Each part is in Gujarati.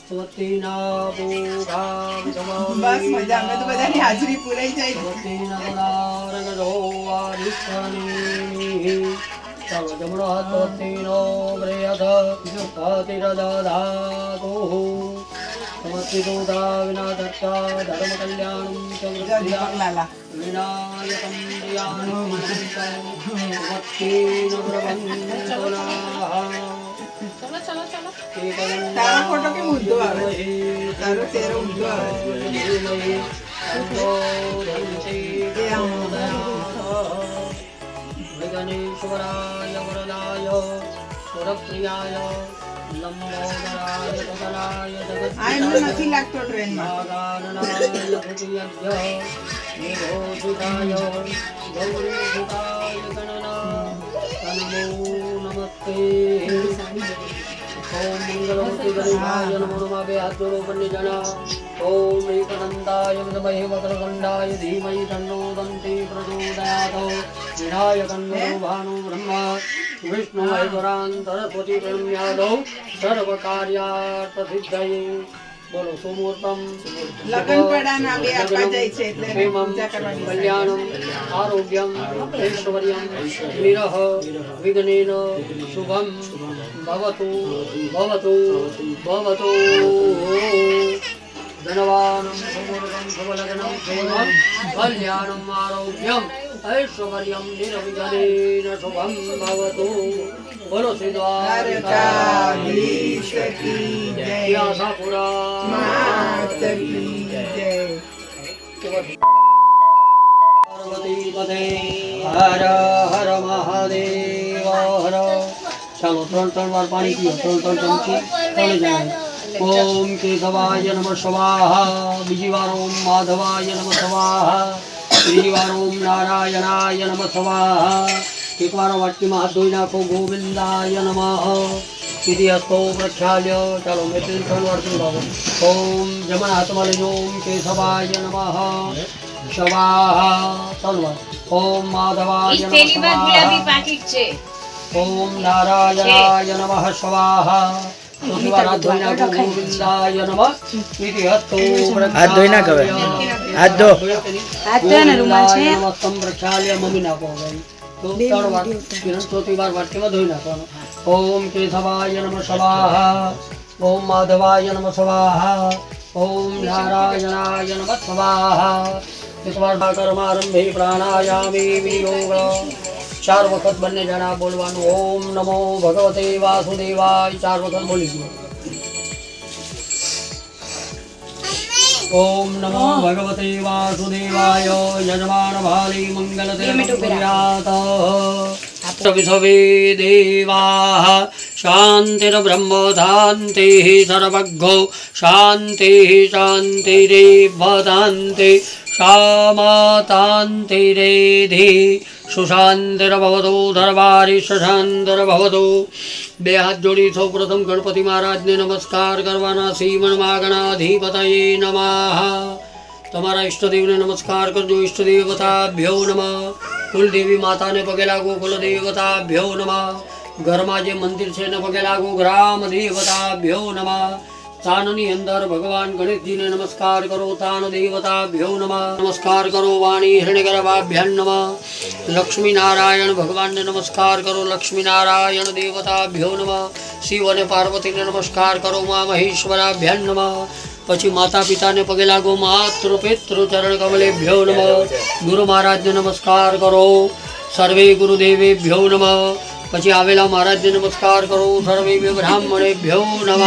બસ મજા, અમે તો બધાની હાજરી પૂરાઈ જાય. ચાલો જમણો હાથ વતીનો બ્રેયથ અતિરદાધાતો સમસ્તિતોદા વિના દત્તા ધર્મ કલ્યાણમ ચ લાલા વિનાયકમ પ્રિયાણમ ભક્તિનો પ્રબંધના તારો ફોટો કેમ ઊંધો આવે? તારો ચહેરો ઊંધો આવે. ગણેશ્વરાય વરદાય સુરપ્રિયાય લંબોદરાય ગગનાય આ એમનો નથી લાગતો ટ્રેનમાં. નિરોધુતાય ગૌરીધુતાય ગણના તનમો નમસ્તે. ઓમ મંગલમૂર્તિ ગણેશાય નમો નમઃ. બે હાથ જોડો બંને જણા. ઓમ એકદંતાય વિદ્મહે વક્રતુંડાય ધીમહિ તન્નો દંતી પ્રચોદયાત. વિનાયકં વરો ભાનો બ્રહ્મા વિષ્ણુમહેશ્વરાન સરસ્વતી પ્રણમ્યાદૌ સર્વકાર્યાર્થસિદ્ધયે. બોલો સુમૂર્તમ લગન પડાના બે આપવા જાય છે એટલે એને પૂજા કરવાની. કલ્યાણમ આરોગ્યમ ઐશ્વર્યમ નિરહ વિઘ્નેન શુભમ ભવતુ ભવતુ ભવતુ. ધનવાનમ સુમૂર્તમ શુભલગ્નમ શુભમ કલ્યાણમ આરોગ્યમ ઐશ્વર્યમ નિર્વિઘ્નેન શુભમ ભવતુ. બોલો દ્વારકાધીશ કી જય. વ્યાસાપુરા માત કી જય. પાર્વતી પતે હર હર મહાદેવ હર. ચાલો ત્રણ વાર પાણી પીઓ. ત્રણ ચમચી ત્રણ જણા. ઓમ કેશવાય નમઃ સ્વાહા. બીજી વાર ઓમ માધવાય નમઃ સ્વાહા. ત્રીજી વાર ઓમ નારાયણાય નમઃ સ્વાહા. એકવાર વાટકીમાં હાથ ધોઈ નાખો. ગોવિંદાય નમઃ. વિધિ હસ્તો પ્રક્ષાલ્ય. ચાલો મેં ત્રણ વાર પીવડાવો. ઓમ જમણા હાથમાં લઈને ઓમ કેશવાય નમઃ સ્વાહા. ત્રણ વાર. ઓમ માધવાય નમઃ સ્વાહા. ઓમ નારાયણાય નમઃ સ્વાહા. ચોથી વાર હાથ ધોઈ નાખો. ગોવિંદાય નમઃ. વિધિ હસ્તો હાથ ધોઈ નાખો હવે. હાથ ધો. નમસ્તમ પ્રક્ષાલ્ય. મમ્મી નાખો હવે. તો ત્રણ વાર. ચોથી વાર વાટકીમાં ધોઈ નાખવાનો. ઓમ કેશવાય નમઃ સ્વાહા. ઓમ માધવાય નમઃ સ્વાહા. ઓમ નારાયણાય નમઃ સ્વાહા. એકવાર કર્મારંભે પ્રાણાયામે વિનિયોગ. 4 વખત બંને જણા બોલવાનું. ઓમ નમો ભગવતે વાસુદેવાય 4 વખત બોલી દો. ઓમ નમો ભગવતે વાસુદેવાય. યજમાન ભાલી મંગલતે કુર્યાત. સવે દેવાઃ શાંતિર્બ્રહ્મ શાંતિઃ સર્વગો શાંતિઃ શાંતિરેવ શાંતિ શામતાંતિરેધિ સુશાંતિર્ભવતુ ધર્મારીશ શાંતિર્ભવતુ. બે હાથ જોડી સૌ પ્રથમ ગણપતિ મહારાજને નમસ્કાર કરવાના. શ્રીમન્માગણાધિપતયે નમઃ. તમારા ઈષ્ટદેવને નમસ્કાર કરજો. ઈષ્ટદેવતાભ્યો નમઃ. કુલદેવી માતાને પગે લાગો. કુલદેવતાભ્યો નમઃ. ઘરમાં જે મંદિર છે એને પગે લાગો. ગ્રામ દેવતાભ્યો નમઃ. તાનની અંદર ભગવાન ગણેશજીને નમસ્કાર કરો. તાન દેવતાભ્યો નમઃ. નમસ્કાર કરો. વાણી હિરણ્યગર્ભાભ્યાં નમઃ. લક્ષ્મી નારાયણ ભગવાનને નમસ્કાર કરો. લક્ષ્મી નારાયણ દેવતાભ્યો નમઃ. શિવ અને પાર્વતીને નમસ્કાર કરો. મા મહેશ્વરાભ્યાં નમઃ. પછી માતા પિતાને પગે લાગો. માતૃ પિતૃ ચરણ કમલેભ્યો નમઃ. ગુરુ મહારાજને નમસ્કાર કરો. સર્વે ગુરુદેવેભ્યો નમઃ. પછી આવેલા મહારાજને નમસ્કાર કરો. સર્વે બ્રાહ્મણેભ્યો નમઃ.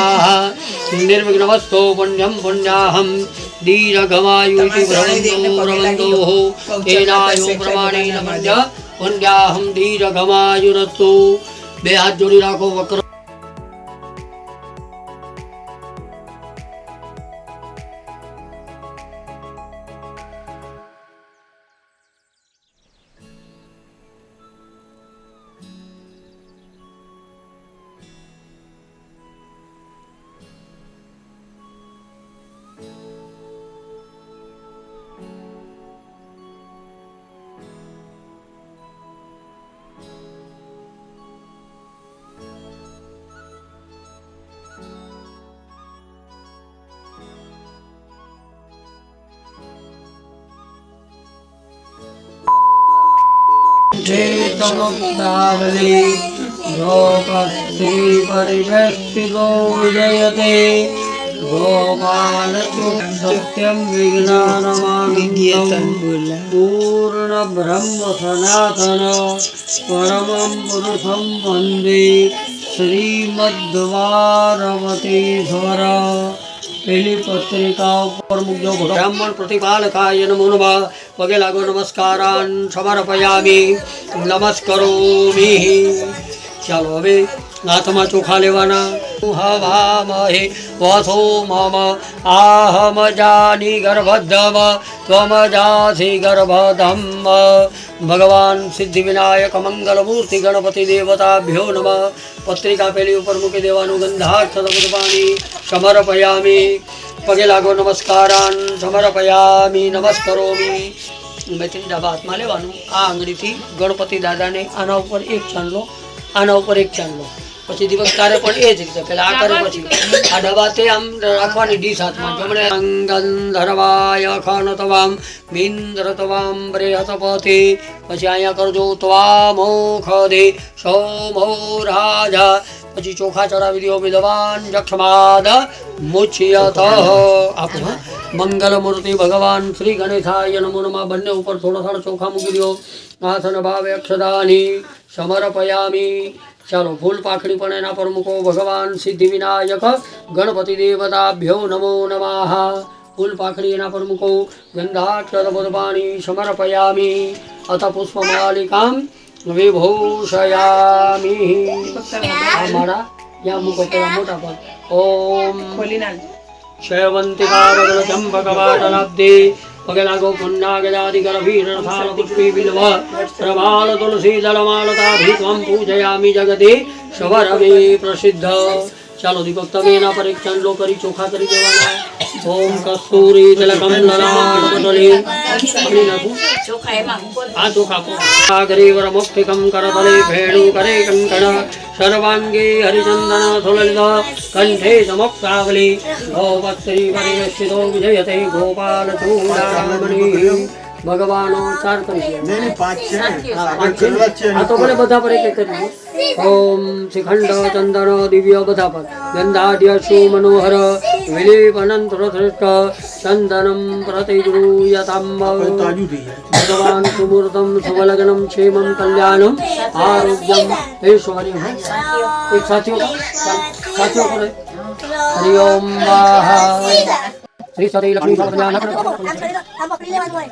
નિર્વિઘ્નમસ્તો પુણ્યમ પુણ્યાહમ દીર્ઘમાયુતિ ભ્રવંતો તેનાયો પ્રમાણેન પુણ્ય પુણ્યાહમ દીર્ઘમાયુરસ્તુ. બે હાથ જોડી રાખો. વક્ર चेतमुक्तावली गोपस्त्री परिवेष्टितो विजयते गोपालसत्यं विज्ञानमानन्दं पूर्णब्रह्म सनातन परमं पुरुषं वन्दे श्रीमद्वारवतीश्वर पहली पत्रिका पर मुग्धो ब्राह्मण प्रतिपालकाय नमो नमः पगे लागो नमस्कारान् समर्पयामि नमस्करोमि। ચાલો હવે હાથમાં ચોખા લેવાના હવામહે વસો મમ આહમ જાની ગર્ભધમ ત્વમ જાસી ગર્ભધમ ભગવાન સિદ્ધિ વિનાયક મંગલ મૂર્તિ ગણપતિ દેવતાભ્યો નમઃ પત્રિકા પેલી ઉપર મૂકી દેવાનું ગંધાક્ષર પાણી સમર્પયામિ પગે લાગો નમસ્કારાન સમર્પયામિ નમસ્કરોમિ મેથી ડાબા હાથમાં લેવાનું આ આંગળીથી ગણપતિ દાદાને આના ઉપર એક ચાંદલો આના ઉપર એક ચાંદલો પછી દીપક તારે પણ એ જ રીતે પેલા આ કરે પછી આ ડબાતે આમ રાખવાની ડીશ હાથમાં જમણે ગંધર્વાય ખનતવામ મિન્દ્રતવામ બ્રેહતપતિ પછી અહીંયા કરજો ત્વામોખદે સોમો રાજા પછી ચોખા ચડાવી દો વિદ્વાન જક્ષમાદ મુચ્યત આપણું મંગલ મૂર્તિ ભગવાન શ્રી ગણેશાય નમો નમઃ બંને ઉપર થોડા થોડા ચોખા મૂકી દો આસન ભાવે અક્ષદાની સમર્પયામિ ચાલો ફૂલ પાખડી પણ એના પર મૂકો ભગવાન સિદ્ધિ વિનાયક ગણપતિ દેવતાભ્યો નમો નમઃ ફૂલ પાખડી એના પર મૂકો ગંધાક્ષર પાણી સમર્પયામિ અથ પુષ્પમાલિકામ વિભૂષયામિ મારા ત્યાં મૂકો પેલા મોટા પર ઓમ શૈવંતિકા ચંપકવાટલાબ્દે પગે લાગો પુન્નાગજાદિ ગરભીરથાલ પુષ્પી બિલ્વ પ્રભાલ તુલસી દળમાલતાભિત્વં પૂજયામિ જગતે સવરવે પ્રસિદ્ધ ચાલો દીપક તમે એના પર એક ચાંદલો કરી ચોખા કરી દેવાના ઓમ કસ્તુરી તિલકમ લલાટપટલે આપણી નાખું આ ચોખા સાગરીવર મુક્તિકમ કરતલે ભેણુ કરે કંકણ સર્વાંગે હરિચંદન સુલલિત કંઠે સમુક્તાવલી ગોપત્રી પરિવેષ્ટિતો વિજયતે ગોપાલ ચૂડામણિ ભગવાનો ચાર કરી આ તો ભલે બધા પર એક એક કરી ઓમ શિખંડ ચંદન દિવ્ય બધા પર ગંધાઢ્ય સુ મનોહર વિલેપનંત શ્રેષ્ઠ ચંદનમ પ્રતિગૃહ્યતામ ભગવાન સુમૂર્તમ શુભલગ્નમ ક્ષેમમ કલ્યાણમ આરોગ્યમ ઐશ્વર્યમ એક સાથીઓ કરે હરિ ઓમ श्री सती लक्ष्मी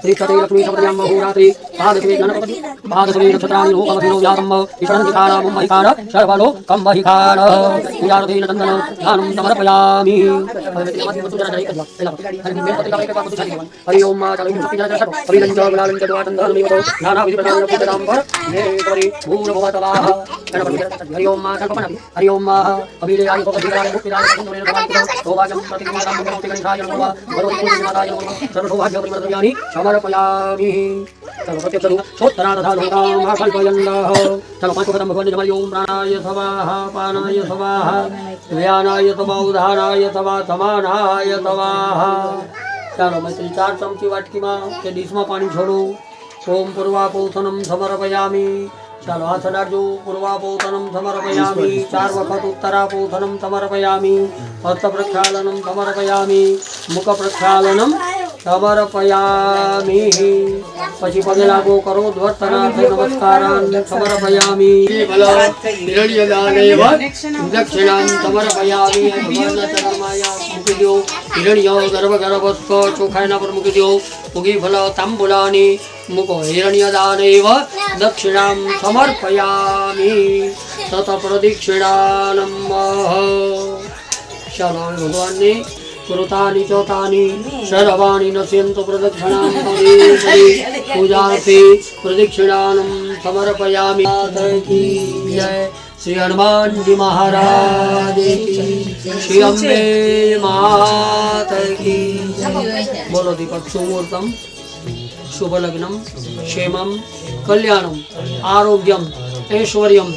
श्री सती लक्ष्मी सपद्यां महोरात्रि पादसे गणपति पादसे नक्षत्राणि लोकमसिनो व्यासम् ईश्वरं मुम्बहिकार सर्वलो कम्बहिकार पूजारतेन चन्दन दानं समर्पयामि हरि ओम अभिलञ्च गुलालञ्च द्वातन्धर्मिवतो नानाविधप्रदानपूजताम्बर नेपरि भूर्भुवतवाः हरि ओम हरि ओम अभिलेयाय भगवद्गीताय मुक्तिदाय सौभाग्यं प्रतिगुणानां गणपतिगणेशाय नमः भगवती सर्वसौभाग्य परिवर्तयानि समर्पयामि चलो प्रत्यक्ष सोत्तरा तथा लोकां कल्पयन्तः चलो पांच वक्तम भगवान जमल ओम प्राणाय स्वाहा पानाय स्वाहा व्यानाय तवा उदानाय तवा समानाय स्वाहा चलो मैं चार चमची वाटकी में के डिश में पानी छोड़ो ओम पूर्वापोषणम समर्पयामि ચાલો હાથ અડાડજો પૂર્વાપોતનમ સમર્પયામિ ચાર વખત ઉત્તરાપોતનમ સમર્પયામિ હસ્ત પ્રક્ષાલનમ સમર્પયામિ મુખ પ્રક્ષાલનમ સમર્પયામિ પછી પગે લાગો કરો ધ્વર્તનાથ નમસ્કારાન સમર્પયામિ હિરણ્યદાનેવ દક્ષિણાં સમર્પયામિ ભગવાનના ચરણમાં મૂકી દો હિરણ્ય ગર્ભસ્થ ચોખા એના પર મૂકી દો પુગી ફલ તાંબુલાની મૂકો હિરણ્યદાનેવ દક્ષિણાં સમર્પયામિ તત પ્રદક્ષિણાનમ ચાલો ભગવાનને કૃતાની ચોતાની સર્વાણી નશ્યંતુ પ્રદક્ષિણાં પૂજાર્થે પ્રદક્ષિણાનમ સમર્પયામિ જય શ્રી હનુમાનજી મહારાજ કી શ્રી અંબે માત કી બોલો દીપક સુમૂર્તમ શુભલગ્નમ ક્ષેમમ કલ્યાણમ આરોગ્યમ ऐश्वर्यम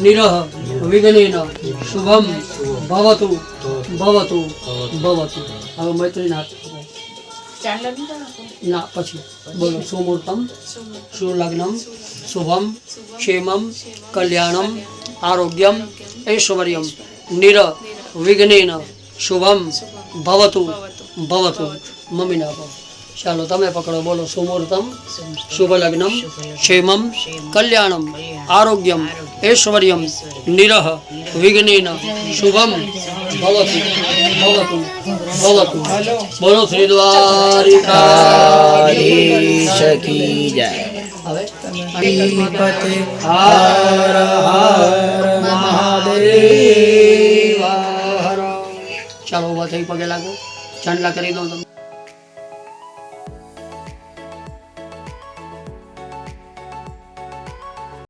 निरह विघ्नेन शुभम भवतु भवतु भवतु હવે મૈત્રીનાથ ના પછી બોલો સુમૂર્તમ સુલગ્નમ શુભમ ક્ષેમમ કલ્યાણમ આરોગ્યમ ઐશ્વર્યમ નિર્વિઘ્નેન શુભમ ભવતુ ભવતુ. મમ્મીને આપો. ચાલો તમે પકડો. બોલો. સુમુહૂર્તમ શુભ લગ્નમ ક્ષેમમ કલ્યાણમ આરોગ્યમ ઐશ્વર્યમ નિરહ વિઘ્નેન શુભમ ભવતુ ભવતુ ભવતુ. બોલો શ્રી દ્વારિકાધીશ કી જય. હવે પતે હર હર મહાદેવ. ચાલો ઉભા થઈ પગે લાગો. ચાંદલા કરી દો તમે.